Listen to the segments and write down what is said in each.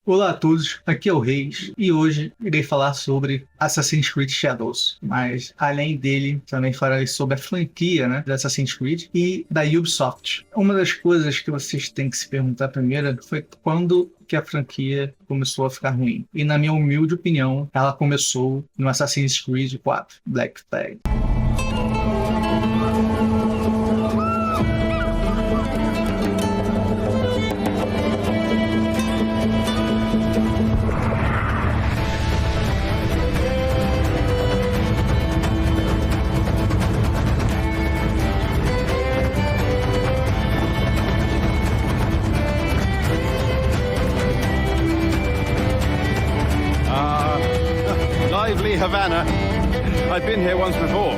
Olá a todos, aqui é o Reis e hoje irei falar sobre Assassin's Creed Shadows, mas além dele também falarei sobre a franquia, né, de Assassin's Creed e da Ubisoft. Uma das coisas que vocês têm que se perguntar primeiro foi quando que a franquia começou a ficar ruim. E na minha humilde opinião, ela começou no Assassin's Creed 4, Black Flag. Lively Havana. I've been here once before.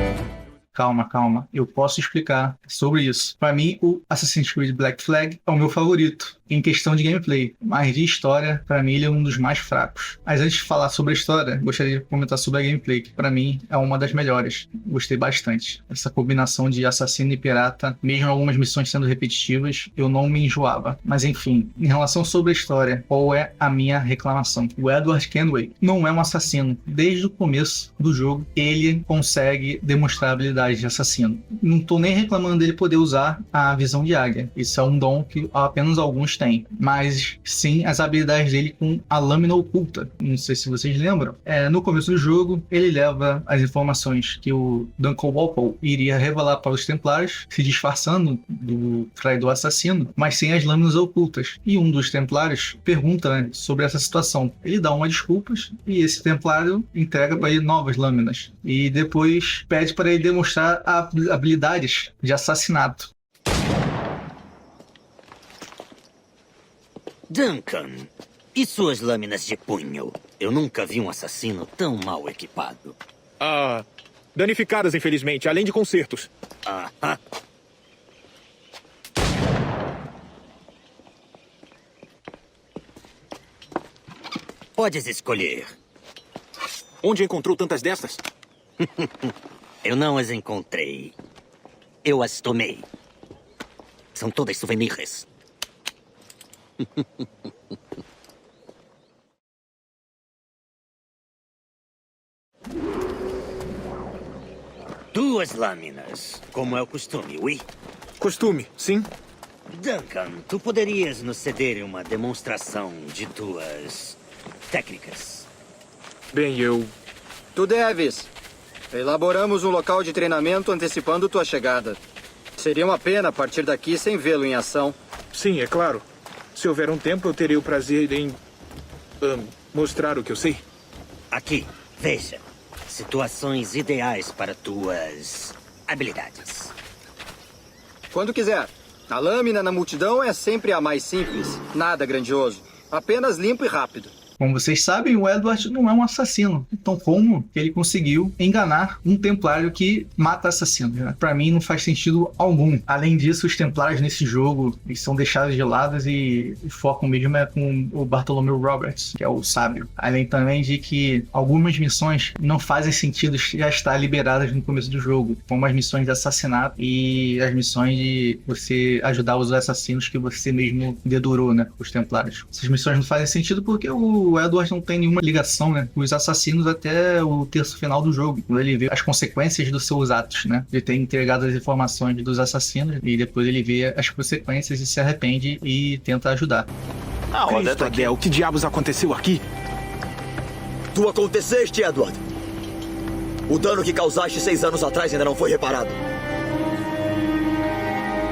Calma, eu posso explicar sobre isso. Para mim, o Assassin's Creed Black Flag é o meu favorito em questão de gameplay, mas de história, para mim ele é um dos mais fracos. Mas antes de falar sobre a história, gostaria de comentar sobre a gameplay, que para mim é uma das melhores. Gostei bastante. Essa combinação de assassino e pirata, mesmo algumas missões sendo repetitivas, eu não me enjoava. Mas enfim, em relação sobre a história, qual é a minha reclamação? O Edward Kenway não é um assassino. Desde o começo do jogo, ele consegue demonstrar habilidade de assassino. Não tô nem reclamando dele poder usar a visão de águia. Isso é um dom que apenas alguns têm. Mas sim as habilidades dele com a lâmina oculta. Não sei se vocês lembram. No começo do jogo, ele leva as informações que o Duncan Walpole iria revelar para os Templários, se disfarçando do traidor assassino, mas sem as lâminas ocultas. E um dos Templários pergunta, né, sobre essa situação. Ele dá uma desculpas e esse Templário entrega para ele novas lâminas. E depois pede para ele demonstrar habilidades de assassinato. Duncan, e suas lâminas de punho? Eu nunca vi um assassino tão mal equipado. Danificadas, infelizmente, além de consertos. Aham. Podes escolher. Onde encontrou tantas destas? Eu não as encontrei. Eu as tomei. São todas souvenirs. Duas lâminas, como é o costume, oui? Costume, sim. Duncan, tu poderias nos ceder uma demonstração de tuas técnicas? Bem, Tu deves. Elaboramos um local de treinamento antecipando tua chegada. Seria uma pena partir daqui sem vê-lo em ação. Sim, é claro. Se houver um tempo, eu terei o prazer em mostrar o que eu sei. Aqui, veja. Situações ideais para tuas habilidades. Quando quiser. A lâmina na multidão é sempre a mais simples. Nada grandioso. Apenas limpo e rápido. Como vocês sabem, o Edward não é um assassino. Então, como ele conseguiu enganar um templário que mata assassinos? Né? Para mim, não faz sentido algum. Além disso, os templários nesse jogo eles são deixados de lado e o foco mesmo é com o Bartholomew Roberts, que é o sábio. Além também de que algumas missões não fazem sentido já estar liberadas no começo do jogo, como as missões de assassinato e as missões de você ajudar os assassinos que você mesmo dedurou, né? Os templários. Essas missões não fazem sentido porque o Edward não tem nenhuma ligação, né, com os assassinos até o terço final do jogo, quando ele vê as consequências dos seus atos, né, de ter entregado as informações dos assassinos e depois ele vê as consequências e se arrepende e tenta ajudar. Cristo, Adel, o que diabos aconteceu aqui? Tu aconteceste, Edward. O dano que causaste 6 anos atrás ainda não foi reparado.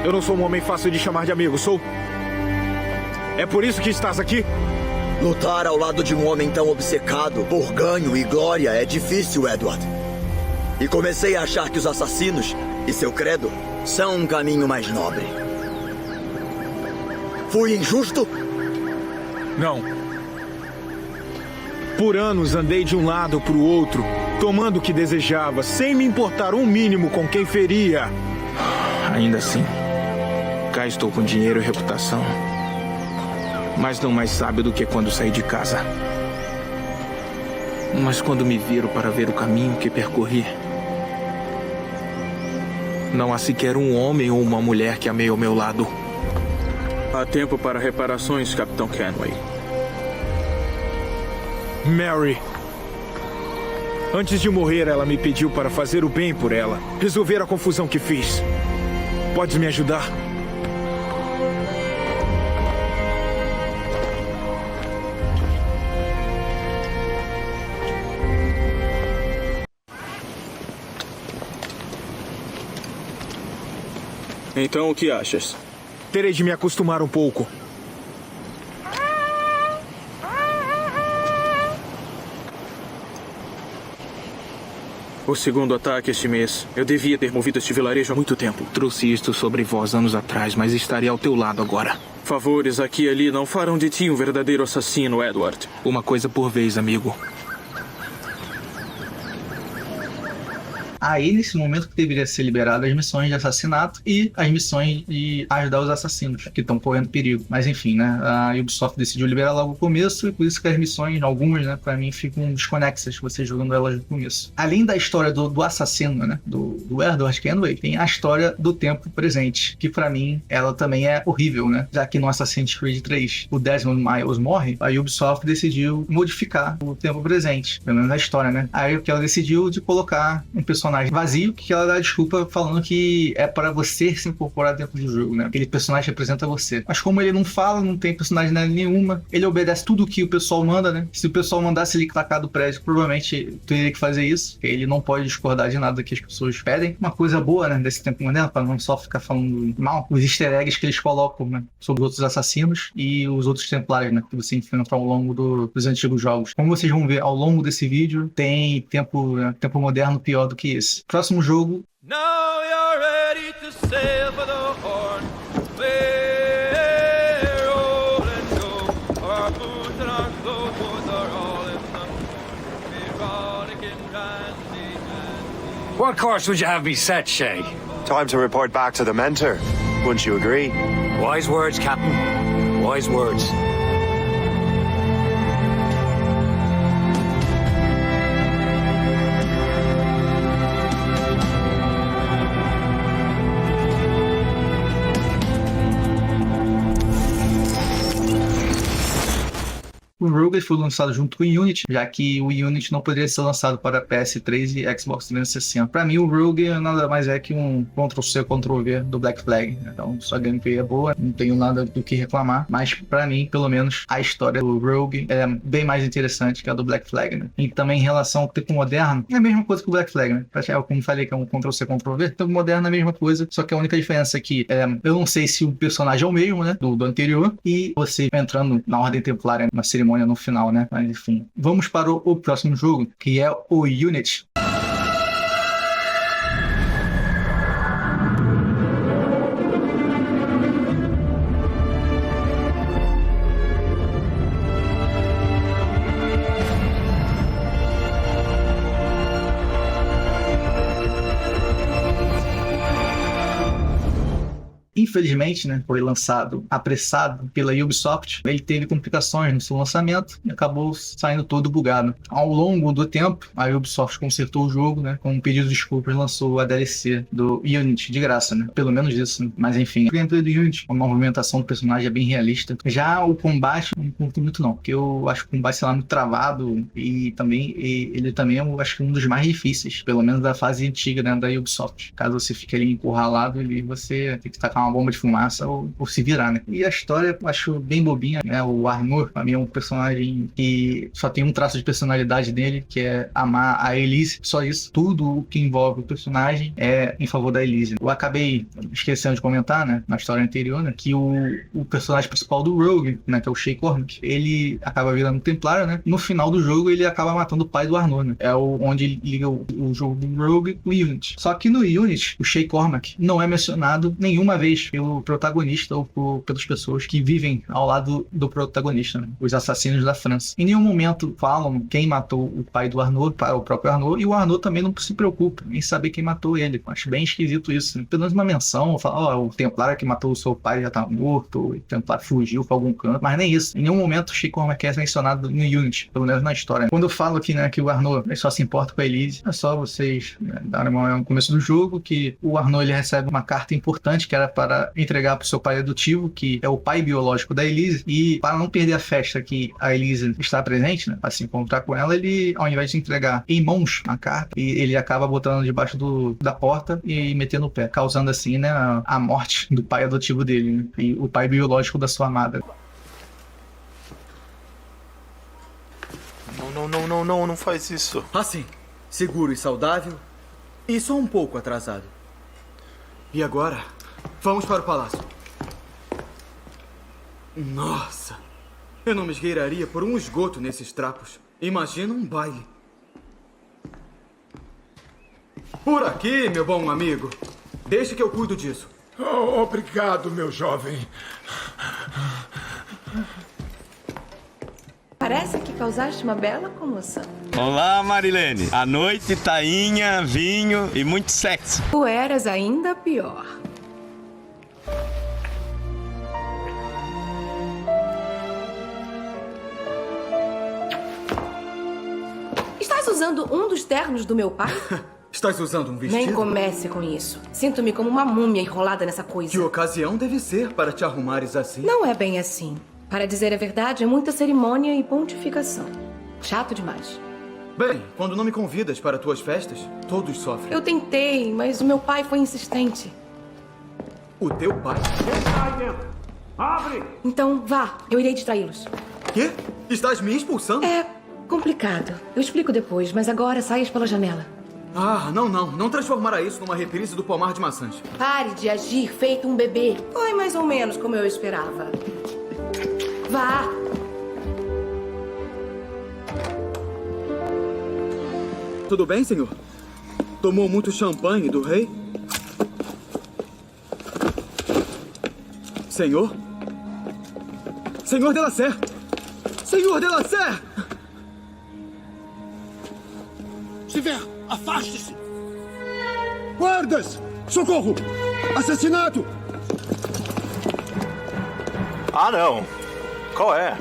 Eu não sou um homem fácil de chamar de amigo, sou? É por isso que estás aqui? Lutar ao lado de um homem tão obcecado por ganho e glória é difícil, Edward. E comecei a achar que os assassinos e seu credo são um caminho mais nobre. Fui injusto? Não. Por anos andei de um lado para o outro, tomando o que desejava, sem me importar um mínimo com quem feria. Ainda assim, cá estou com dinheiro e reputação. Mas não mais sábio do que quando saí de casa. Mas quando me viro para ver o caminho que percorri, não há sequer um homem ou uma mulher que amei ao meu lado. Há tempo para reparações, Capitão Kenway. Mary. Antes de morrer, ela me pediu para fazer o bem por ela. Resolver a confusão que fiz. Podes me ajudar? Então, o que achas? Terei de me acostumar um pouco. O segundo ataque este mês. Eu devia ter movido este vilarejo há muito tempo. Trouxe isto sobre vós anos atrás, mas estarei ao teu lado agora. Favores aqui e ali não farão de ti um verdadeiro assassino, Edward. Uma coisa por vez, amigo. Aí, nesse momento que deveria ser liberado as missões de assassinato e as missões de ajudar os assassinos, que estão correndo perigo. Mas enfim, né? A Ubisoft decidiu liberar logo o começo, e por isso que as missões, algumas, né, pra mim, ficam desconexas, você jogando elas no começo. Além da história do assassino, né, do Edward Kenway, tem a história do tempo presente, que pra mim, ela também é horrível, né? Já que no Assassin's Creed 3 o Desmond Miles morre, a Ubisoft decidiu modificar o tempo presente, pelo menos a história, né? Aí o que ela decidiu de colocar um personagem vazio, que ela dá desculpa falando que é para você se incorporar dentro do jogo, né? Aquele personagem representa você. Mas como ele não fala, não tem personalidade nenhuma, ele obedece tudo que o pessoal manda, né? Se o pessoal mandasse ele tacar do prédio, provavelmente teria que fazer isso, porque ele não pode discordar de nada que as pessoas pedem. Uma coisa boa, né, desse tempo moderno, para não só ficar falando mal, os easter eggs que eles colocam, né, sobre outros assassinos e os outros templários, né, que você enfrenta ao longo dos antigos jogos. Como vocês vão ver ao longo desse vídeo, tem tempo moderno pior do que esse. Próximo jogo. Now you're ready to sail for the Horn. We're rolling go. Our boots and our clothes are all in the erotic and dandy. What course would you have me set, Shay? Time to report back to the mentor. Wouldn't you agree? Wise words, Captain. Wise words. O Rogue foi lançado junto com o Unity, já que o Unity não poderia ser lançado para PS3 e Xbox 360. Para mim, o Rogue nada mais é que um Ctrl-C, Ctrl-V do Black Flag. Então, sua gameplay é boa, não tenho nada do que reclamar, mas para mim, pelo menos, a história do Rogue é bem mais interessante que a do Black Flag, né? E também em relação ao tempo moderno, é a mesma coisa que o Black Flag, né? Como falei, que é um Ctrl-C, Ctrl-V, tempo moderno é a mesma coisa, só que a única diferença é que eu não sei se o personagem é o mesmo, né, do anterior, e você entrando na Ordem Templária, na cerimônia no final, né? Mas enfim. Vamos para o próximo jogo, que é o Unity. Infelizmente, né, foi lançado apressado pela Ubisoft. Ele teve complicações no seu lançamento e acabou saindo todo bugado. Ao longo do tempo, a Ubisoft consertou o jogo, né, com um pedido de desculpas, lançou a DLC do Unity de graça, né, pelo menos isso, né? Mas enfim, o gameplay do Unity, a movimentação do personagem é bem realista. Já o combate, não curto muito não, porque eu acho o combate, sei lá, muito travado e também ele também eu acho que um dos mais difíceis, pelo menos da fase antiga, né, da Ubisoft. Caso você fique ali encurralado, você tem que tacar uma bomba de fumaça ou se virar, né? E a história eu acho bem bobinha, né? O Arnor, pra mim, é um personagem que só tem um traço de personalidade dele, que é amar a Elise, só isso. Tudo o que envolve o personagem é em favor da Elise. Eu acabei esquecendo de comentar, né, na história anterior, né, que o personagem principal do Rogue, né, que é o Shay Cormac, ele acaba virando um templário, né? No final do jogo, ele acaba matando o pai do Arnor, né? É onde liga o jogo do Rogue com o Unity. Só que no Unity, o Shay Cormac não é mencionado nenhuma vez pelo protagonista ou pelas pessoas que vivem ao lado do protagonista, né? Os assassinos da França. Em nenhum momento falam quem matou o pai do Arnor, o próprio Arnor, e o Arnor também não se preocupa em saber quem matou ele. Acho bem esquisito isso, né? Pelo menos uma menção, fala, o templário que matou o seu pai já tá morto, o templário fugiu pra algum canto, mas nem isso. Em nenhum momento o Shay Cormac é mencionado no Unity, pelo menos na história. Quando eu falo aqui, né, que o Arnor só se importa com a Elise, é só vocês, né, darem no começo do jogo que o Arnor ele recebe uma carta importante que era para para entregar pro seu pai adotivo, que é o pai biológico da Elise, e para não perder a festa que a Elise está presente, né, para se encontrar com ela, ele, ao invés de entregar em mãos a carta, ele acaba botando debaixo da porta e metendo o pé, causando assim, né, a morte do pai adotivo dele, né, e o pai biológico da sua amada. Não faz isso. Assim, seguro e saudável, e só um pouco atrasado. E agora, vamos para o palácio. Nossa, eu não me esgueiraria por um esgoto nesses trapos. Imagina um baile. Por aqui, meu bom amigo. Deixe que eu cuido disso. Oh, obrigado, meu jovem. Parece que causaste uma bela comoção. Olá, Marilene. À noite, tainha, vinho e muito sexo. Tu eras ainda pior. Estás usando um dos ternos do meu pai? Estás usando um vestido? Nem comece com isso. Sinto-me como uma múmia enrolada nessa coisa. Que ocasião deve ser para te arrumares assim? Não é bem assim. Para dizer a verdade, é muita cerimônia e pontificação. Chato demais. Bem, quando não me convidas para tuas festas, todos sofrem. Eu tentei, mas o meu pai foi insistente. O teu pai? Abre! Então, vá. Eu irei distraí-los. Quê? Estás me expulsando? É complicado. Eu explico depois, mas agora saias pela janela. Ah, não. Não transformará isso numa reprise do pomar de maçãs. Pare de agir feito um bebê. Foi mais ou menos como eu esperava. Vá! Tudo bem, senhor? Tomou muito champanhe do rei? Senhor? Senhor Delacer! Senhor Delacer! Siver, afaste-se! Guardas! Socorro! Assassinato! Ah, não. Qual é?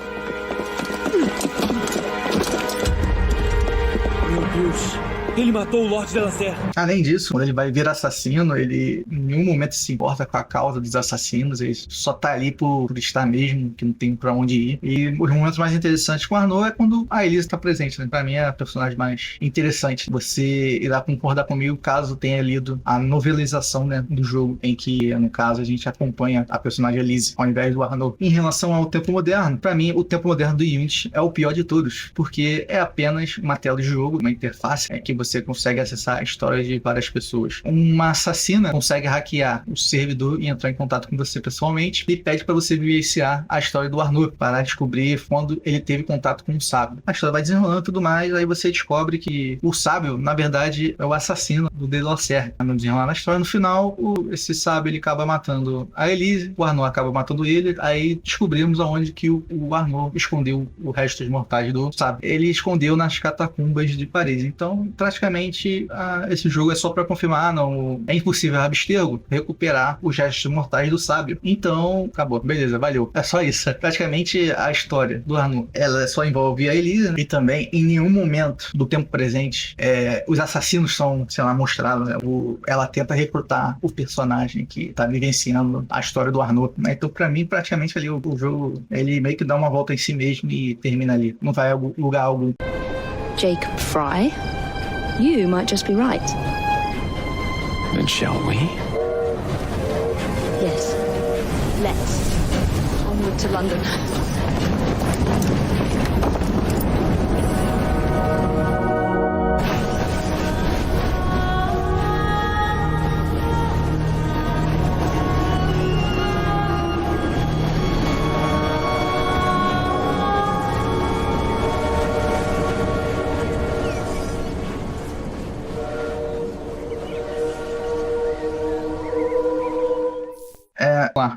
Meu Deus. Ele matou o Lorde Delacer. Além disso, quando ele vai vir assassino, ele em nenhum momento se importa com a causa dos assassinos, ele só tá ali por estar mesmo, que não tem pra onde ir. E os momentos mais interessantes com o Arnaud é quando a Elise tá presente, né? Pra mim é a personagem mais interessante. Você irá concordar comigo caso tenha lido a novelização, né, do jogo, em que, no caso, a gente acompanha a personagem Elise ao invés do Arnaud. Em relação ao tempo moderno, pra mim, o tempo moderno do Unity é o pior de todos, porque é apenas uma tela de jogo, uma interface que você consegue acessar a história de várias pessoas. Uma assassina consegue hackear o servidor e entrar em contato com você pessoalmente e pede para você vivenciar a história do Arnaud para descobrir quando ele teve contato com o sábio. A história vai desenrolando e tudo mais, aí você descobre que o sábio, na verdade, é o assassino do Delacer. No desenrolar da história, no final, esse sábio ele acaba matando a Elise, o Arnaud acaba matando ele, aí descobrimos aonde que o Arnaud escondeu o resto dos mortais do sábio. Ele escondeu nas catacumbas de Paris. Então, praticamente, esse jogo é só para confirmar, não é impossível a Abstergo recuperar os restos mortais do sábio. Então, acabou. Beleza, valeu. É só isso. Praticamente a história do Arnaud, ela só envolve a Elise, e também em nenhum momento do tempo presente os assassinos são, sei lá, mostrados, né? Ela tenta recrutar o personagem que tá vivenciando a história do Arnaud. Então, pra mim, praticamente ali o jogo, ele meio que dá uma volta em si mesmo e termina ali. Não vai a lugar algum. Jacob Fry? You might just be right. Then shall we? Yes. Let's. Onward to London.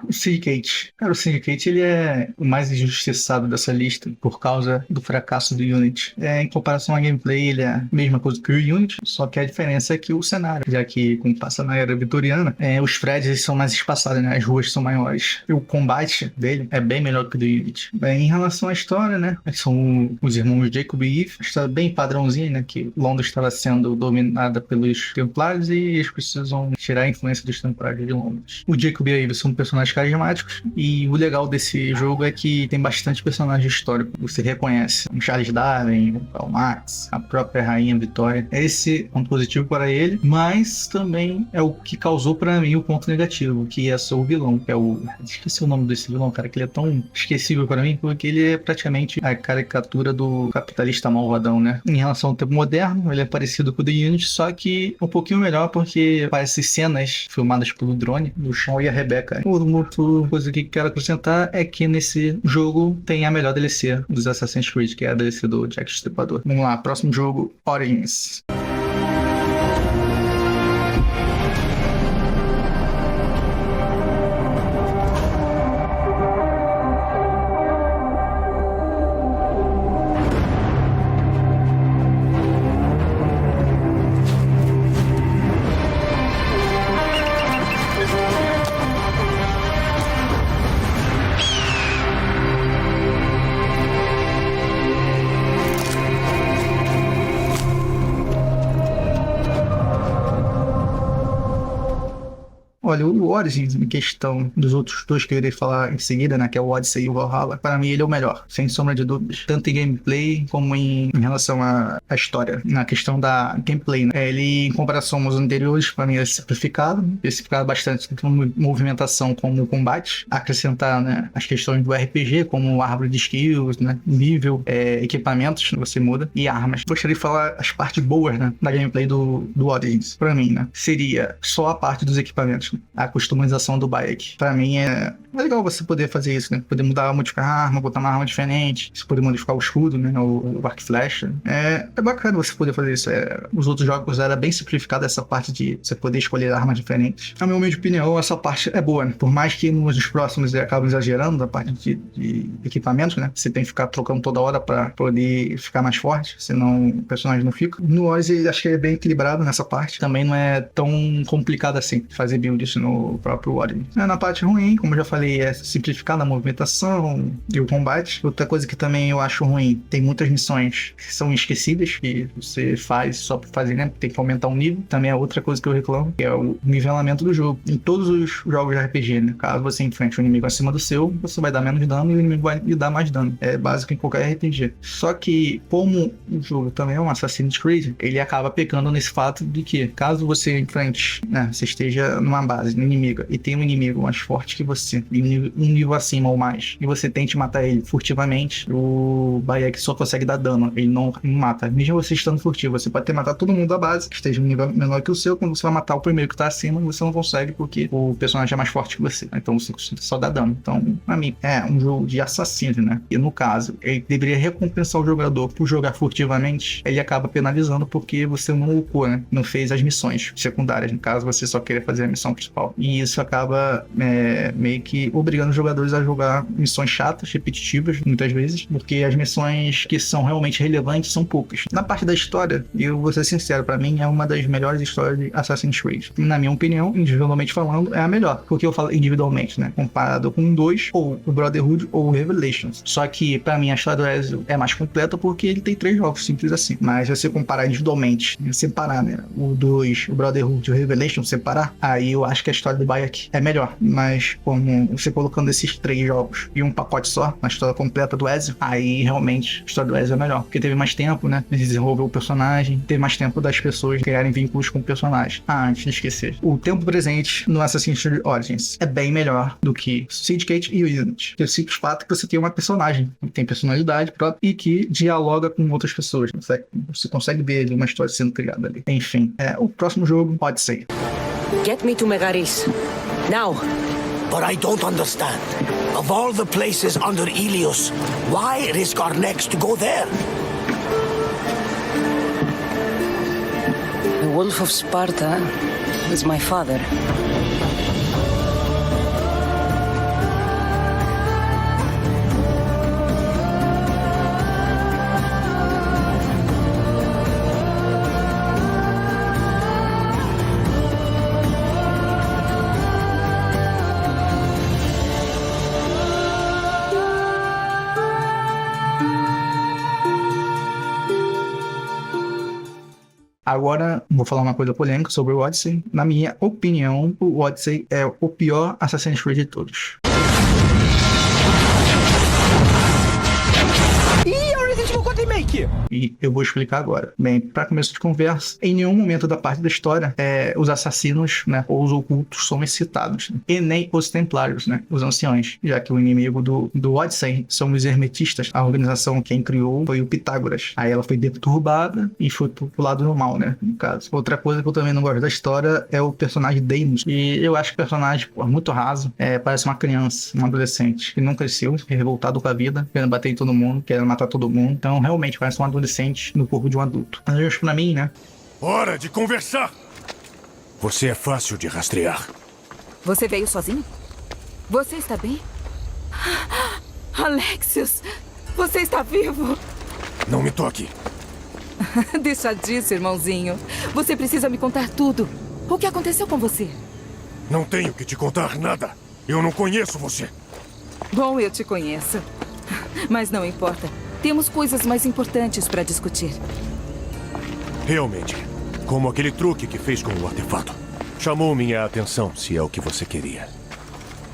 o Syndicate. Cara, o Syndicate, ele é o mais injustiçado dessa lista por causa do fracasso do Unity. Em comparação à gameplay, ele é a mesma coisa que o Unity, só que a diferença é que o cenário, já que, como passa na era vitoriana, os prédios eles são mais espaçados, né? As ruas são maiores. E o combate dele é bem melhor que o do Unity. Em relação à história, né? São os irmãos Jacob e Eve. Está bem padrãozinho, né? Que Londres estava sendo dominada pelos Templários e eles precisam tirar a influência dos Templários de Londres. O Jacob e a Eve são personagens carismáticos e o legal desse jogo é que tem bastante personagem histórico. Você reconhece o Charles Darwin, o Karl Marx, a própria Rainha Vitória. Esse é um positivo para ele, mas também é o que causou para mim o ponto negativo, que é só o vilão, que é o... Esqueci o nome desse vilão, cara, que ele é tão esquecível para mim, porque ele é praticamente a caricatura do capitalista malvadão, né? Em relação ao tempo moderno, ele é parecido com o The Unity, só que um pouquinho melhor, porque parece cenas filmadas pelo drone, do Sean e a Rebecca. Outra coisa que quero acrescentar é que nesse jogo tem a melhor DLC dos Assassin's Creed, que é a DLC do Jack Stripador. Vamos lá, próximo jogo, Origins. Olha, o Origins, em questão dos outros dois que eu irei falar em seguida, né, que é o Odyssey e o Valhalla, para mim ele é o melhor, sem sombra de dúvidas. Tanto em gameplay como em relação à história. Na questão da gameplay, né, ele, em comparação aos anteriores, para mim é simplificado bastante com movimentação como o combate, acrescentar, né, as questões do RPG, como árvore de skills, né, nível, equipamentos, você muda, e armas. Gostaria de falar as partes boas, né, da gameplay do Origins, para mim, né, seria só a parte dos equipamentos. A customização do bike. Pra mim é legal você poder fazer isso, né? Poder modificar a arma, botar uma arma diferente, você poder modificar o escudo, né? O arco e flecha. É bacana você poder fazer isso. Os outros jogos era bem simplificado essa parte de você poder escolher armas diferentes. Na minha humilde opinião, essa parte é boa, né? Por mais que nos próximos acabem exagerando a parte de equipamentos, né? Você tem que ficar trocando toda hora pra poder ficar mais forte, senão o personagem não fica. No Odyssey, acho que é bem equilibrado nessa parte. Também não é tão complicado assim fazer build isso no próprio Origins. Na parte ruim, como eu já falei, é simplificar a movimentação e o combate. Outra coisa que também eu acho ruim, tem muitas missões que são esquecíveis, que você faz só pra fazer, né? Tem que aumentar o nível. Também é outra coisa que eu reclamo, que é o nivelamento do jogo. Em todos os jogos de RPG, né? Caso você enfrente um inimigo acima do seu, você vai dar menos dano e o inimigo vai lhe dar mais dano. É básico em qualquer RPG. Só que, como o jogo também é um Assassin's Creed, ele acaba pecando nesse fato de que, caso você enfrente, né? Você esteja numa base inimiga e tem um inimigo mais forte que você, um nível acima ou mais, e você tente matar ele furtivamente, o Bayek só consegue dar dano, ele não mata. Mesmo você estando furtivo, você pode ter matado todo mundo da base, que esteja um nível menor que o seu. Quando você vai matar o primeiro que tá acima, você não consegue porque o personagem é mais forte que você. Então você só dá dano. Então, pra mim, é um jogo de assassino, né? E no caso, ele deveria recompensar o jogador por jogar furtivamente, ele acaba penalizando porque você não upou, né? Não fez as missões secundárias, no caso você só queria fazer a missão principal. E isso acaba meio que obrigando os jogadores a jogar missões chatas, repetitivas, muitas vezes, porque as missões que são realmente relevantes são poucas. Na parte da história, eu vou ser sincero, pra mim é uma das melhores histórias de Assassin's Creed. Na minha opinião, individualmente falando, é a melhor. Porque eu falo individualmente, né? Comparado com o 2, ou o Brotherhood, ou o Revelations. Só que, pra mim, a história do Ezio é mais completa porque ele tem 3 jogos, simples assim. Mas se você comparar individualmente, separar, né? O 2, o Brotherhood e o Revelations, separar, aí eu acho que a história do Bayek é melhor. Mas como você colocando esses 3 jogos em um pacote só, na história completa do Ezio, aí realmente a história do Ezio é melhor. Porque teve mais tempo, né? De desenvolver o personagem, teve mais tempo das pessoas criarem vínculos com o personagem. Antes de esquecer, o tempo presente no Assassin's Creed Origins é bem melhor do que Syndicate e o Unity. O simples fato que você tem uma personagem que tem personalidade própria e que dialoga com outras pessoas. Você consegue ver uma história sendo criada ali. Enfim, o próximo jogo, Odyssey. Get me to Megaris. Now. But I don't understand. Of all the places under Ilios, why risk our necks to go there? The Wolf of Sparta is my father. Agora, vou falar uma coisa polêmica sobre o Odyssey. Na minha opinião, o Odyssey é o pior Assassin's Creed de todos. E eu vou explicar agora. Bem, para começo de conversa, em nenhum momento da parte da história os assassinos, né, ou os ocultos são citados, né? E nem os templários, né, os anciões, já que o inimigo do Odyssey são os hermetistas. A organização quem criou foi o Pitágoras. Aí ela foi deturbada e foi pro lado do mal, né, no caso. Outra coisa que eu também não gosto da história é o personagem Deimos. E eu acho que o personagem, muito raso, parece uma criança, um adolescente que não cresceu, revoltado com a vida, querendo bater em todo mundo, querendo matar todo mundo. Então, realmente, parece um adolescente no corpo de um adulto. Mas pra mim, né? Hora de conversar! Você é fácil de rastrear. Você veio sozinho? Você está bem? Alexios, você está vivo? Não me toque. Deixa disso, irmãozinho. Você precisa me contar tudo. O que aconteceu com você? Não tenho que te contar nada. Eu não conheço você. Bom, eu te conheço. Mas não importa. Temos coisas mais importantes para discutir. Realmente. Como aquele truque que fez com o artefato. Chamou minha atenção, se é o que você queria.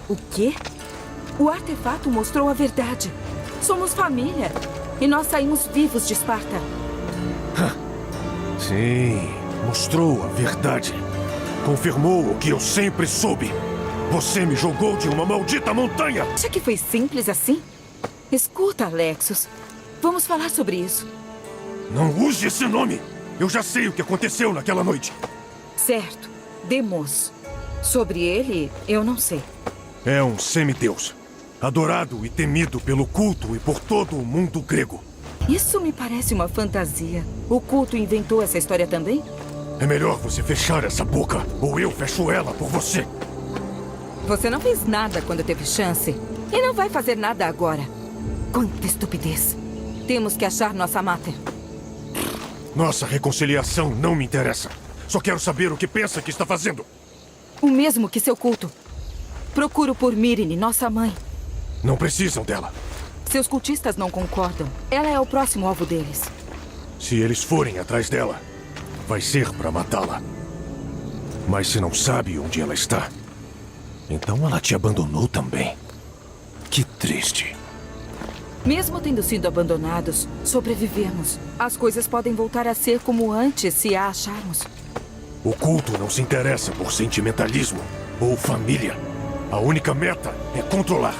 O quê? O artefato mostrou a verdade. Somos família. E nós saímos vivos de Esparta. Sim, mostrou a verdade. Confirmou o que eu sempre soube. Você me jogou de uma maldita montanha! Acha que foi simples assim? Escuta, Alexios. Vamos falar sobre isso. Não use esse nome! Eu já sei o que aconteceu naquela noite. Certo. Demos. Sobre ele, eu não sei. É um semideus. Adorado e temido pelo culto e por todo o mundo grego. Isso me parece uma fantasia. O culto inventou essa história também? É melhor você fechar essa boca, ou eu fecho ela por você. Você não fez nada quando teve chance. E não vai fazer nada agora. Quanta estupidez. Temos que achar nossa Mater. Nossa reconciliação não me interessa. Só quero saber o que pensa que está fazendo. O mesmo que seu culto. Procuro por Myrine, nossa mãe. Não precisam dela. Seus cultistas não concordam. Ela é o próximo alvo deles. Se eles forem atrás dela, vai ser para matá-la. Mas se não sabe onde ela está, então ela te abandonou também. Que triste. Mesmo tendo sido abandonados, sobrevivemos. As coisas podem voltar a ser como antes se a acharmos. O culto não se interessa por sentimentalismo ou família. A única meta é controlar.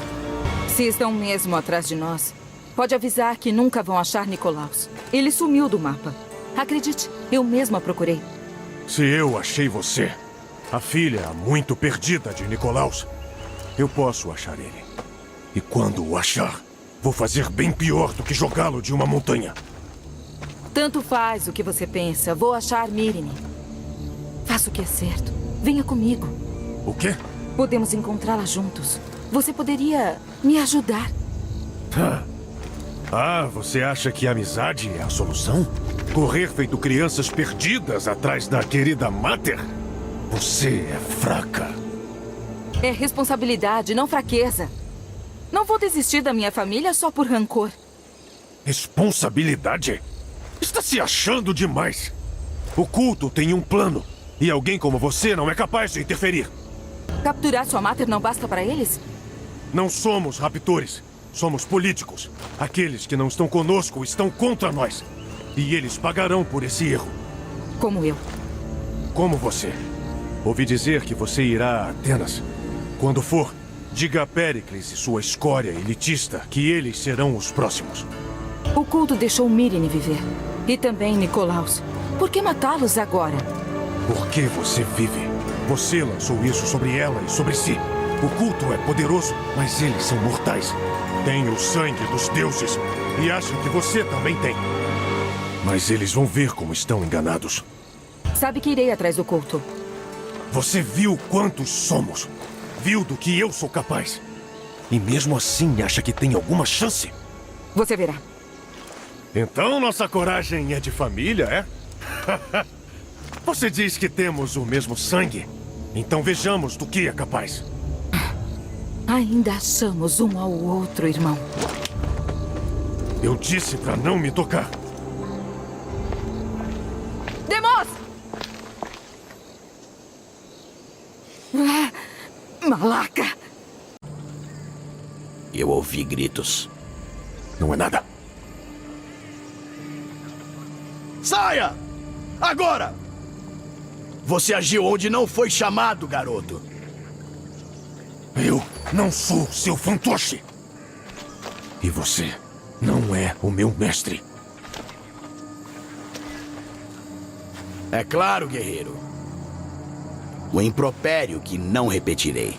Se estão mesmo atrás de nós, pode avisar que nunca vão achar Nicolaus. Ele sumiu do mapa. Acredite, eu mesma procurei. Se eu achei você, a filha muito perdida de Nicolaus, eu posso achar ele. E quando o achar, vou fazer bem pior do que jogá-lo de uma montanha. Tanto faz o que você pensa. Vou achar Myrine. Faça o que é certo. Venha comigo. O quê? Podemos encontrá-la juntos. Você poderia me ajudar. Você acha que a amizade é a solução? Correr feito crianças perdidas atrás da querida Mater? Você é fraca. É responsabilidade, não fraqueza. Não vou desistir da minha família só por rancor. Responsabilidade? Está se achando demais. O culto tem um plano. E alguém como você não é capaz de interferir. Capturar sua Mater não basta para eles? Não somos raptores. Somos políticos. Aqueles que não estão conosco estão contra nós. E eles pagarão por esse erro. Como eu. Como você. Ouvi dizer que você irá a Atenas. Quando for, diga a Péricles e sua escória elitista que eles serão os próximos. O culto deixou Myrine viver. E também Nicolaus. Por que matá-los agora? Porque você vive. Você lançou isso sobre ela e sobre si. O culto é poderoso, mas eles são mortais. Têm o sangue dos deuses e acham que você também tem. Mas eles vão ver como estão enganados. Sabe que irei atrás do culto. Você viu quantos somos. Viu do que eu sou capaz. E mesmo assim acha que tem alguma chance? Você verá. Então nossa coragem é de família, é? Você diz que temos o mesmo sangue. Então vejamos do que é capaz. Ainda achamos um ao outro, irmão. Eu disse pra não me tocar. Demos! Malaca! Eu ouvi gritos. Não é nada. Saia! Agora! Você agiu onde não foi chamado, garoto. Eu não sou seu fantoche. E você não é o meu mestre. É claro, guerreiro. O impropério que não repetirei.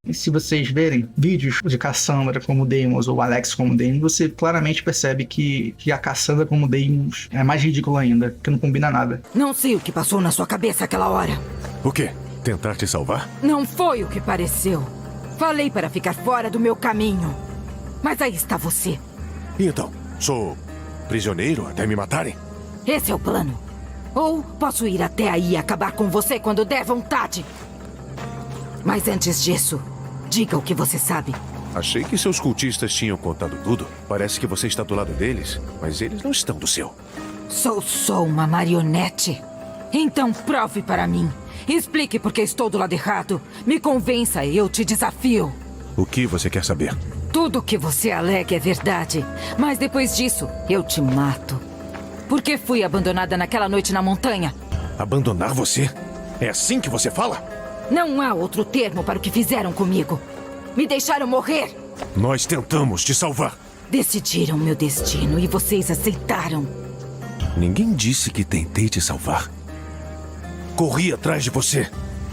E se vocês verem vídeos de Cassandra como Deimos ou Alex como Deimos, você claramente percebe que a Cassandra como Deimos é mais ridícula ainda, que não combina nada. Não sei o que passou na sua cabeça aquela hora. O quê? Tentar te salvar? Não foi o que pareceu. Falei para ficar fora do meu caminho. Mas aí está você. E então? Sou prisioneiro até me matarem? Esse é o plano. Ou posso ir até aí e acabar com você quando der vontade. Mas antes disso, diga o que você sabe. Achei que seus cultistas tinham contado tudo. Parece que você está do lado deles, mas eles não estão do seu. Sou só uma marionete. Então prove para mim. Explique por que estou do lado errado. Me convença e eu te desafio. O que você quer saber? Tudo o que você alega é verdade. Mas depois disso, eu te mato. Por que fui abandonada naquela noite na montanha? Abandonar você? É assim que você fala? Não há outro termo para o que fizeram comigo. Me deixaram morrer. Nós tentamos te salvar. Decidiram meu destino e vocês aceitaram. Ninguém disse que tentei te salvar. Corri atrás de você.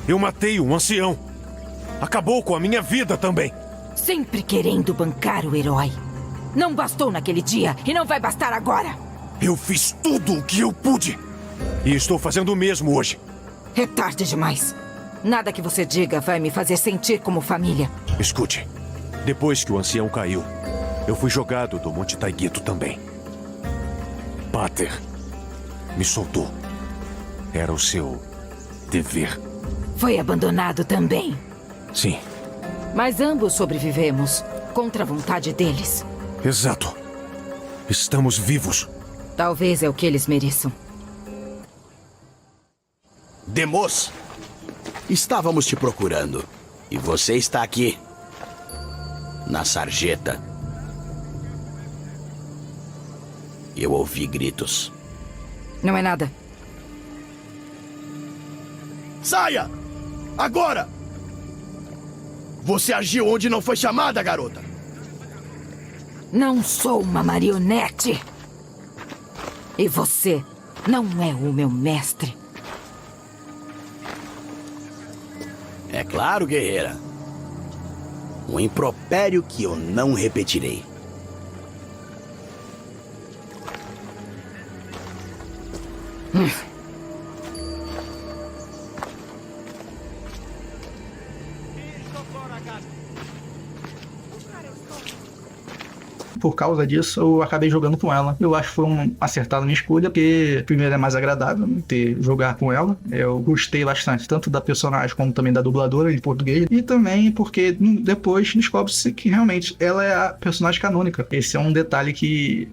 Eu matei um ancião. Acabou com a minha vida também. Sempre querendo bancar o herói. Não bastou naquele dia e não vai bastar agora. Eu fiz tudo o que eu pude. E estou fazendo o mesmo hoje. É tarde demais. Nada que você diga vai me fazer sentir como família. Escute. Depois que o ancião caiu, eu fui jogado do Monte Taiguito também. Pater me soltou. Era o seu dever. Foi abandonado também. Sim. Mas ambos sobrevivemos, contra a vontade deles. Exato. Estamos vivos. Talvez é o que eles mereçam. Demos, estávamos te procurando. E você está aqui. Na sarjeta. Eu ouvi gritos. Não é nada. Saia! Agora! Você agiu onde não foi chamada, garota. Não sou uma marionete. E você não é o meu mestre. É claro, guerreira. Um impropério que eu não repetirei. Por causa disso, eu acabei jogando com ela. Eu acho que foi acertado minha escolha, porque primeiro é mais agradável jogar com ela. Eu gostei bastante, tanto da personagem como também da dubladora em português. E também porque depois descobre-se que realmente ela é a personagem canônica. Esse é um detalhe que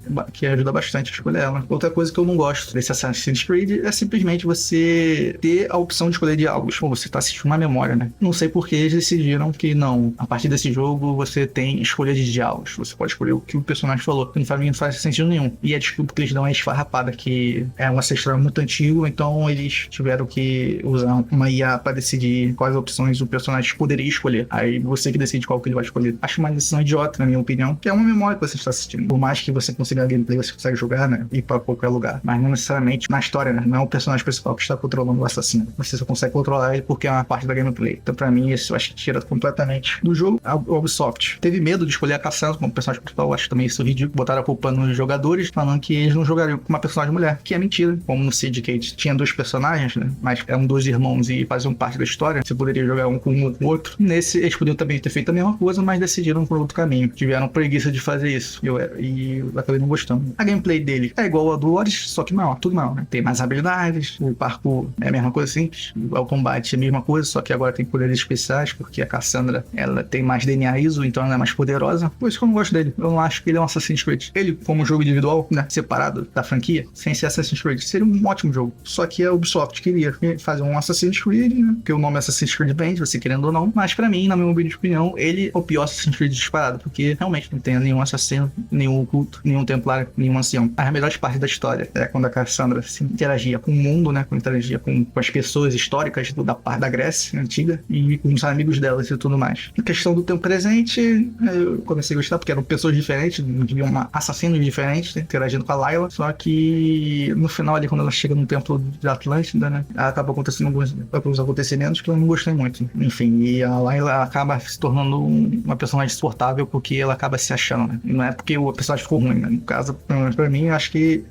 ajuda bastante a escolher ela. Outra coisa que eu não gosto desse Assassin's Creed é simplesmente você ter a opção de escolher diálogos. Pô, você tá assistindo uma memória, né? Não sei por que eles decidiram que não. A partir desse jogo, você tem escolha de diálogos. Você pode escolher o que o personagem falou, que não faz sentido nenhum. E é desculpa que eles dão a esfarrapada, que é um ancestral muito antigo, então eles tiveram que usar uma IA para decidir quais opções o personagem poderia escolher. Aí você que decide qual que ele vai escolher. Acho uma decisão idiota, na minha opinião, que é uma memória que você está assistindo. Por mais que você consiga a gameplay, você consegue jogar, né? Ir para qualquer lugar. Mas não necessariamente na história, né? Não é o personagem principal que está controlando o assassino. Você só consegue controlar ele porque é uma parte da gameplay. Então, pra mim, isso eu acho que tira completamente do jogo. A Ubisoft teve medo de escolher a Cassandra como personagem principal. Eu acho acho também isso ridículo. Botaram a culpa nos jogadores, falando que eles não jogariam com uma personagem mulher, que é mentira. Como no Syndicate tinha 2 personagens, né? Mas eram 2 irmãos e faziam parte da história. Você poderia jogar um com o outro. Nesse, eles podiam também ter feito a mesma coisa, mas decidiram por outro caminho. Tiveram preguiça de fazer isso. E eu acabei não gostando. A gameplay dele é igual a do Odyssey, só que maior, tudo maior, né? Tem mais habilidades, o parkour é a mesma coisa simples, o combate é a mesma coisa, só que agora tem poderes especiais, porque a Cassandra, ela tem mais DNA ISO, então ela é mais poderosa. Por isso que eu não gosto dele. Eu não acho que ele é um Assassin's Creed. Ele, como jogo individual, né, separado da franquia, sem ser Assassin's Creed, seria um ótimo jogo. Só que a Ubisoft queria fazer um Assassin's Creed, né, porque o nome é Assassin's Creed vende, você querendo ou não, mas pra mim, na minha humilde opinião, ele é o pior Assassin's Creed disparado, porque realmente não tem nenhum assassino, nenhum oculto, nenhum templário, nenhum ancião. As melhores partes da história é quando a Cassandra se interagia com o mundo, né, quando interagia com as pessoas históricas da parte da Grécia antiga e com os amigos delas e tudo mais. A questão do tempo presente, eu comecei a gostar porque eram pessoas diferentes, viviam assassinos diferentes, né, interagindo com a Layla, só que no final ali, quando ela chega no templo de Atlântida, né, acaba acontecendo alguns acontecimentos que eu não gostei muito. Enfim, e a Layla acaba se tornando uma personagem insuportável porque ela acaba se achando, né? Não é porque o personagem ficou ruim, né? No caso, pra mim, eu acho que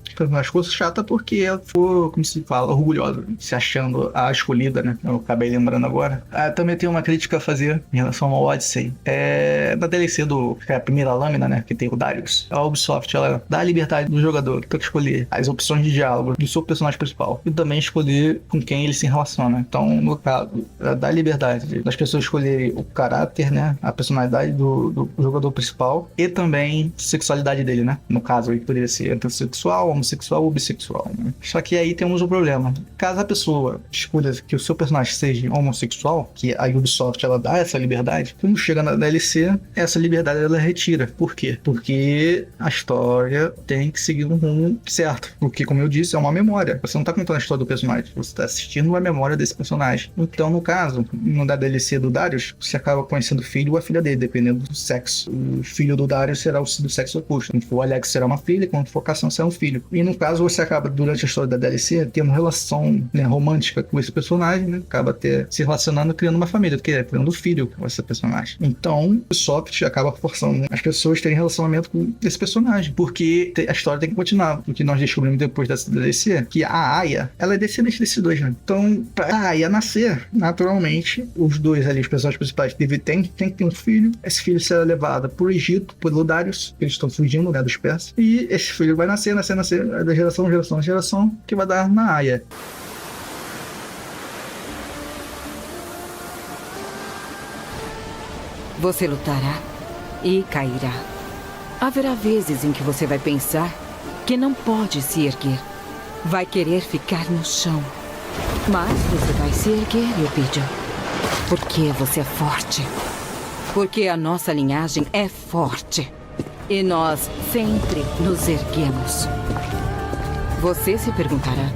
ficou chata porque ela ficou, como se fala, orgulhosa, se achando a escolhida, né? Eu acabei lembrando agora. Também tem uma crítica a fazer em relação ao Odyssey. Da DLC que é a primeira lâmina, né? Que tem o Darius. A Ubisoft, ela dá a liberdade do jogador para escolher as opções de diálogo do seu personagem principal e também escolher com quem ele se relaciona. Então, no caso, ela dá a liberdade das pessoas escolherem o caráter, né? A personalidade do jogador principal e também a sexualidade dele, né? No caso, ele poderia ser heterossexual, homossexual ou bissexual, né? Só que aí temos um problema. Caso a pessoa escolha que o seu personagem seja homossexual, que a Ubisoft ela dá essa liberdade, quando chega na DLC, essa liberdade ela retira. Por quê? Porque a história tem que seguir um rumo certo. Porque, como eu disse, é uma memória. Você não tá contando a história do personagem, você tá assistindo a memória desse personagem. Então, no caso, da DLC do Darius, você acaba conhecendo o filho ou a filha dele, dependendo do sexo. O filho do Darius será do sexo oposto. Quando for o Alex, será uma filha, quando for Cassandra, será um filho. E no caso, você acaba, durante a história da DLC, tendo relação, né, romântica com esse personagem, né? Acaba se relacionando, criando uma família, porque criando um filho com esse personagem. Então, o Ubisoft acaba forçando as pessoas a terem relacionamento com esse personagem, porque a história tem que continuar. O que nós descobrimos depois dessa DLC, que a Aya, ela é descendente desses dois, né? Então, pra Aya nascer, naturalmente, os dois ali, os personagens principais, tem que ter um filho. Esse filho será levado pro Egito, pelo Darius, eles estão fugindo, né, dos persas, e esse filho vai nascer, da geração em geração, que vai dar na Aya. Você lutará e cairá. Haverá vezes em que você vai pensar que não pode se erguer. Vai querer ficar no chão. Mas você vai se erguer, Eupídio. Porque você é forte. Porque a nossa linhagem é forte. E nós sempre nos erguemos. Você se perguntará,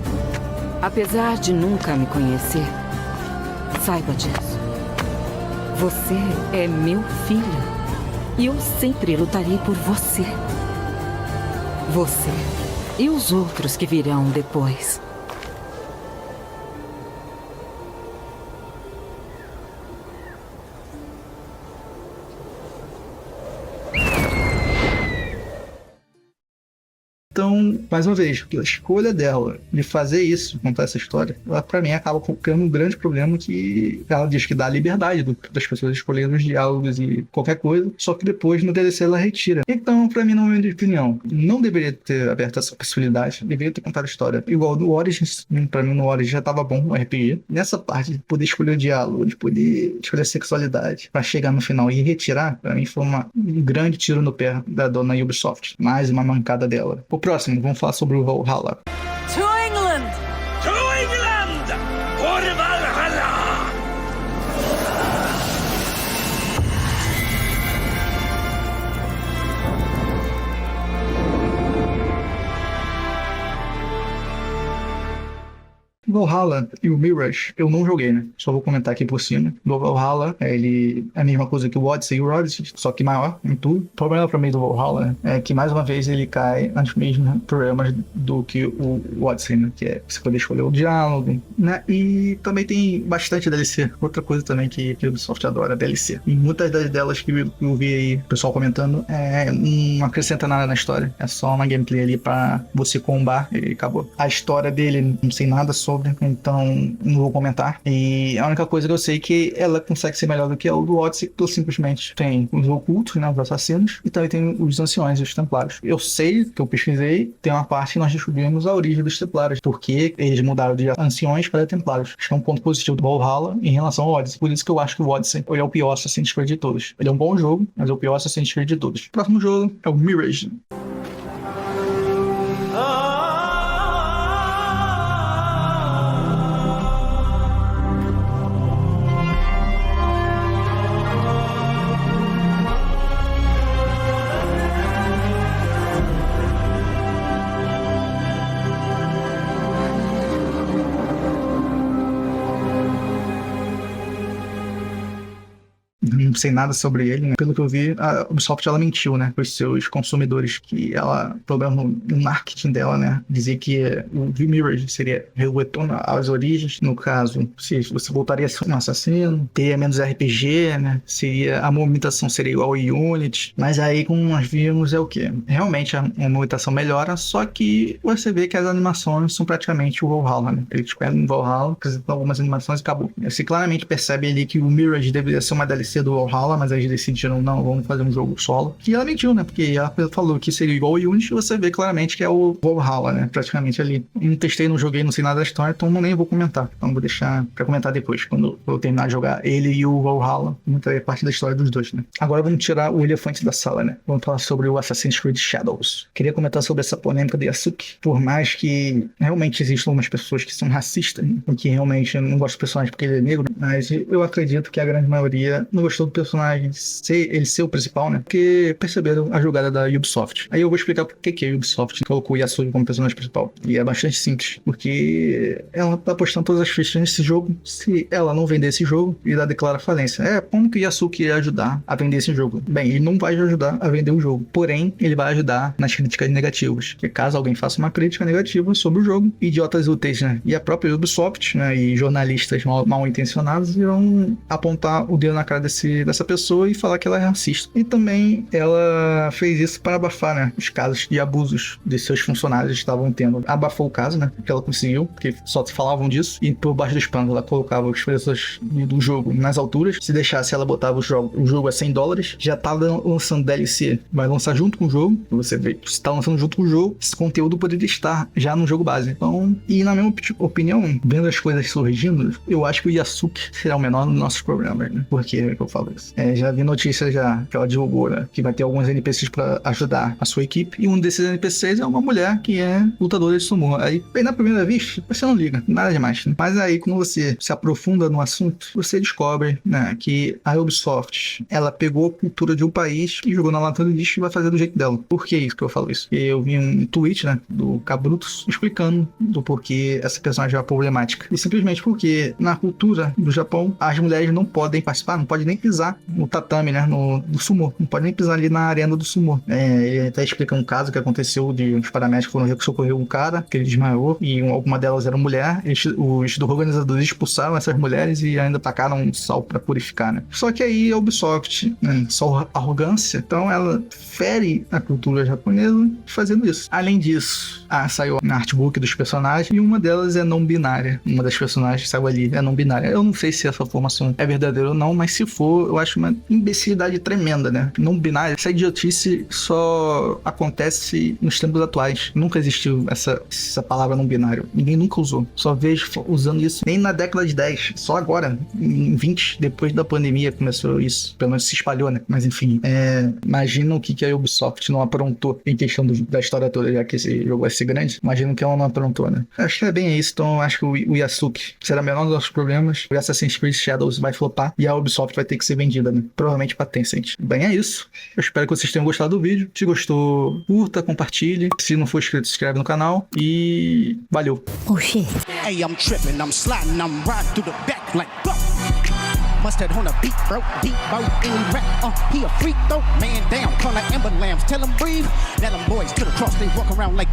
apesar de nunca me conhecer, saiba disso. Você é meu filho. E eu sempre lutarei por você. Você e os outros que virão depois. Então, mais uma vez, a escolha dela de fazer isso, contar essa história, ela pra mim acaba criando um grande problema, que ela diz que dá a liberdade das pessoas escolherem os diálogos e qualquer coisa, só que depois no DLC ela retira. Então, pra mim, na minha opinião, não deveria ter aberto essa possibilidade, deveria ter contado a história. Igual no Origins, pra mim no Origins já tava bom o RPG. Nessa parte de poder escolher o diálogo, de poder escolher a sexualidade, pra chegar no final e retirar, pra mim foi um grande tiro no pé da dona Ubisoft. Mais uma mancada dela. O próximo, vamos falar sobre o Valhalla. To England! To England! For Valhalla! Valhalla e o Mirage, eu não joguei, né? Só vou comentar aqui por cima. Do Valhalla, ele é a mesma coisa que o Odyssey e o Odyssey, só que maior em tudo. O problema pra mim do Valhalla é que, mais uma vez, ele cai nos mesmos problemas do que o Odyssey, né? Que é você poder escolher o diálogo, né? E também tem bastante DLC. Outra coisa também que o Ubisoft adora, DLC. E muitas delas que eu vi aí o pessoal comentando, não acrescenta nada na história. É só uma gameplay ali pra você combar e acabou. A história dele, não sei nada sobre, então não vou comentar. E a única coisa que eu sei é que ela consegue ser melhor do que a do Odyssey, que simplesmente tem os ocultos, né, os assassinos, e também tem os anciões e os templários. Eu sei, que eu pesquisei, tem uma parte que nós descobrimos a origem dos templários, porque eles mudaram de anciões para templários. Acho que é um ponto positivo do Valhalla em relação ao Odyssey. Por isso que eu acho que o Odyssey ele é o pior Assassin's Creed de todos. Ele é um bom jogo, mas é o pior Assassin's Creed de todos. O próximo jogo é o Mirage. Não sei nada sobre ele, né? Pelo que eu vi, a Ubisoft ela mentiu, né, para os seus consumidores, que ela, problema no marketing dela, né, dizia que o Mirage seria retorno às origens, no caso, se você voltaria a ser um assassino, teria menos RPG, né, a movimentação seria igual ao Unity, mas aí como nós vimos é o que? Realmente a movimentação melhora, só que você vê que as animações são praticamente o Valhalla, né, eles pegam o Valhalla, apresentam algumas animações e acabou. Você claramente percebe ali que o Mirage deveria ser uma DLC do Valhalla, mas eles decidiram, não, vamos fazer um jogo solo. E ela mentiu, né? Porque ela falou que seria igual ao Unity, você vê claramente que é o Valhalla, né? Praticamente ali. Não testei, não joguei, não sei nada da história, então nem vou comentar. Então vou deixar pra comentar depois, quando eu terminar de jogar ele e o Valhalla. Comentarei parte da história dos dois, né? Agora vamos tirar o elefante da sala, né? Vamos falar sobre o Assassin's Creed Shadows. Queria comentar sobre essa polêmica de Yasuke. Por mais que realmente existam algumas pessoas que são racistas, né? Que realmente não gostam do personagem porque ele é negro, mas eu acredito que a grande maioria não gostou do personagem ele ser o principal, né? Porque perceberam a jogada da Ubisoft. Aí eu vou explicar por que a Ubisoft colocou o Yasuke como personagem principal. E é bastante simples. Porque ela tá apostando todas as fichas nesse jogo. Se ela não vender esse jogo, ela declara falência. Como que o Yasuke ia ajudar a vender esse jogo? Bem, ele não vai ajudar a vender o jogo. Porém, ele vai ajudar nas críticas negativas. Porque caso alguém faça uma crítica negativa sobre o jogo, idiotas úteis, né? E a própria Ubisoft, né? E jornalistas mal intencionados irão apontar o dedo na cara dessa pessoa e falar que ela é racista. E também ela fez isso para abafar, né, os casos de abusos de seus funcionários estavam tendo. Abafou o caso, né, que ela conseguiu, porque só falavam disso, e por baixo dos panos ela colocava as pessoas do jogo nas alturas. Se deixasse, ela botava o jogo a $100. Já tá lançando DLC, vai lançar junto com o jogo. Você vê, se tá lançando junto com o jogo, esse conteúdo poderia estar já no jogo base. Então, e na minha opinião, vendo as coisas surgindo, eu acho que o Yasuke será o menor dos nossos problemas, né? Por que eu falo isso? Já vi notícias que ela divulgou, né, que vai ter alguns NPCs para ajudar a sua equipe, e um desses NPCs é uma mulher que é lutadora de sumo. Aí, bem na primeira vista, você não liga, nada demais, né? Mas aí, quando você se aprofunda no assunto, você descobre, né, que a Ubisoft, ela pegou a cultura de um país e jogou na lata do lixo e vai fazer do jeito dela. Por que isso que eu falo isso? Eu vi um tweet, né, do Cabrutus explicando do porquê essa personagem é problemática. E simplesmente porque na cultura do Japão, as mulheres não podem participar, não podem nem pisar no tatame, né, no sumô. Não pode nem pisar ali na arena do sumô. Ele até explica um caso que aconteceu de uns paramédicos foram socorrer um cara, que ele desmaiou, e alguma delas era mulher. Os organizadores expulsaram essas mulheres e ainda tacaram um sal pra purificar, né? Só que aí a Ubisoft, né, só arrogância, então ela fere a cultura japonesa fazendo isso. Além disso, saiu a artbook dos personagens, e uma delas é não binária. Uma das personagens que saiu ali é não binária. Eu não sei se essa informação é verdadeira ou não, mas se for, eu acho uma imbecilidade tremenda, né? Não binária. Essa idiotice só acontece nos tempos atuais. Nunca existiu essa palavra não binário. Ninguém nunca usou. Só vejo usando isso nem na década de 10. Só agora, em 20, depois da pandemia, começou isso. Pelo menos se espalhou, né? Mas enfim, imagina o que a Ubisoft não aprontou em questão da história toda, já que esse jogo vai ser grande. Imagina o que ela não aprontou, né? Acho que é bem isso. Então, acho que o Yasuke será o menor dos nossos problemas. O Assassin's Creed Shadows vai flopar e a Ubisoft vai ter que se vendida, né? Provavelmente pra Tencent. Bem, é isso. Eu espero que vocês tenham gostado do vídeo. Se gostou, curta, compartilhe. Se não for inscrito, se inscreve no canal. E valeu. Oh shit. Hey, I'm tripping, I'm sliding, I'm riding through the back like mustard on a beat, bro, deep boat, any rap, he a freak though, man down, call like Amber Lambs, tell him breathe, let them boys to the cross, they walk around like